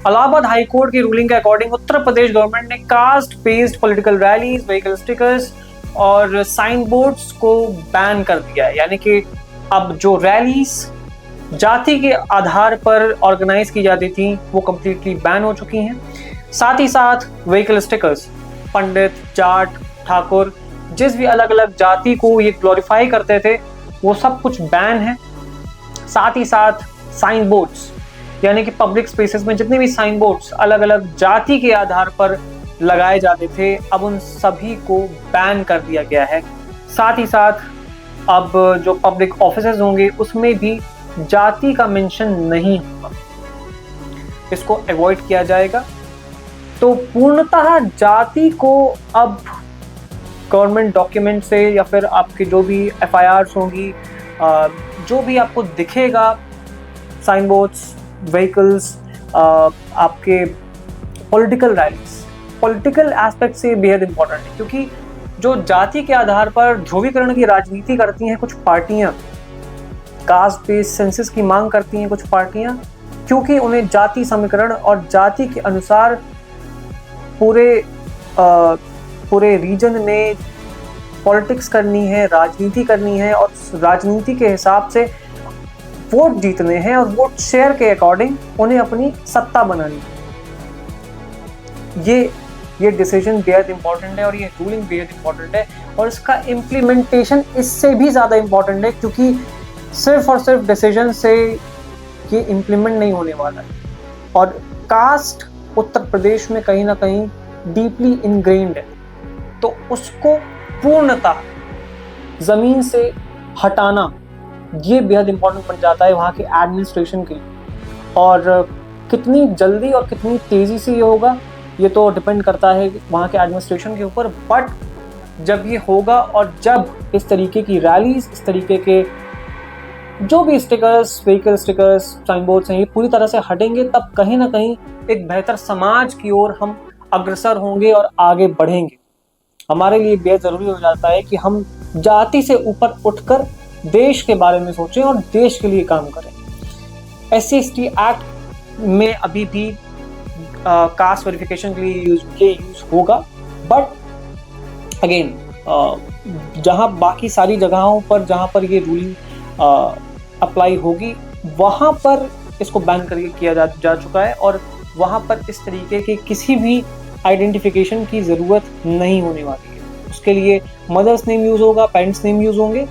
Allahabad high court की ruling के according Uttar Pradesh government ने caste based political rallies, vehicle stickers और साइन बोर्ड्स को बैन कर दिया है। यानी कि अब जो रैलीज जाति के आधार पर ऑर्गेनाइज की जाती थी वो कंप्लीटली बैन हो चुकी हैं। साथ ही साथ व्हीकल स्टिकर्स, पंडित, जाट, ठाकुर, जिस भी अलग अलग जाति को ये ग्लोरीफाई करते थे वो सब कुछ बैन है। साथ ही साथ साइन बोर्ड्स, यानी कि पब्लिक स्पेसेस में जितने भी साइन बोर्ड्स अलग अलग जाति के आधार पर लगाए जाते थे, अब उन सभी को बैन कर दिया गया है। साथ ही साथ अब जो पब्लिक ऑफिसेज होंगे उसमें भी जाति का मेंशन नहीं होगा, इसको अवॉइड किया जाएगा। तो पूर्णतः जाति को अब गवर्नमेंट डॉक्यूमेंट से या फिर आपके जो भी एफआईआर्स होंगी, जो भी आपको दिखेगा, साइन बोर्ड्स, व्हीकल्स, आपके पॉलिटिकल रैलीज, पॉलिटिकल एस्पेक्ट से बेहद इंपॉर्टेंट है, क्योंकि जो जाति के आधार पर ध्रुवीकरण की राजनीति करती हैं कुछ पार्टियां, कास्ट बेस्ड सेंसस की मांग करती हैं कुछ पार्टियां, क्योंकि उन्हें जाति समीकरण और जाति के अनुसार पूरे रीजन में पॉलिटिक्स करनी है, राजनीति करनी है और राजनीति के हिसाब से वोट जीतने हैं और वोट शेयर के अकॉर्डिंग उन्हें अपनी सत्ता बनानी है। ये डिसीजन बेहद इंपॉर्टेंट है और ये रूलिंग बेहद इंपॉर्टेंट है और इसका इम्प्लीमेंटेशन इससे भी ज़्यादा इंपॉर्टेंट है, क्योंकि सिर्फ और सिर्फ डिसीजन से ये इम्प्लीमेंट नहीं होने वाला है। और कास्ट उत्तर प्रदेश में कहीं ना कहीं डीपली इनग्रेन्ड है, तो उसको पूर्णतः ज़मीन से हटाना ये बेहद इंपॉर्टेंट बन जाता है वहाँ के एडमिनिस्ट्रेशन के लिए। और कितनी जल्दी और कितनी तेज़ी से ये होगा ये तो डिपेंड करता है वहाँ के एडमिनिस्ट्रेशन के ऊपर। बट जब ये होगा और जब इस तरीके की रैलीज, इस तरीके के जो भी stickers, vehicle stickers, sign boards हैं, ये पूरी तरह से हटेंगे, तब कहीं ना कहीं एक बेहतर समाज की ओर हम अग्रसर होंगे और आगे बढ़ेंगे। हमारे लिए बेहद ज़रूरी हो जाता है कि हम जाति से ऊपर उठकर देश के बारे में सोचें और देश के लिए काम करें। SC/ST एक्ट में अभी भी कास्ट वेरिफिकेशन के लिए यूज होगा, बट अगेन जहां बाकी सारी जगहों पर जहां पर ये रूलिंग अप्लाई होगी वहां पर इसको बैन करके किया जा चुका है और वहां पर इस तरीके के किसी भी आइडेंटिफिकेशन की ज़रूरत नहीं होने वाली है। उसके लिए मदर्स नेम यूज़ होगा, पेरेंट्स नेम यूज़ होंगे।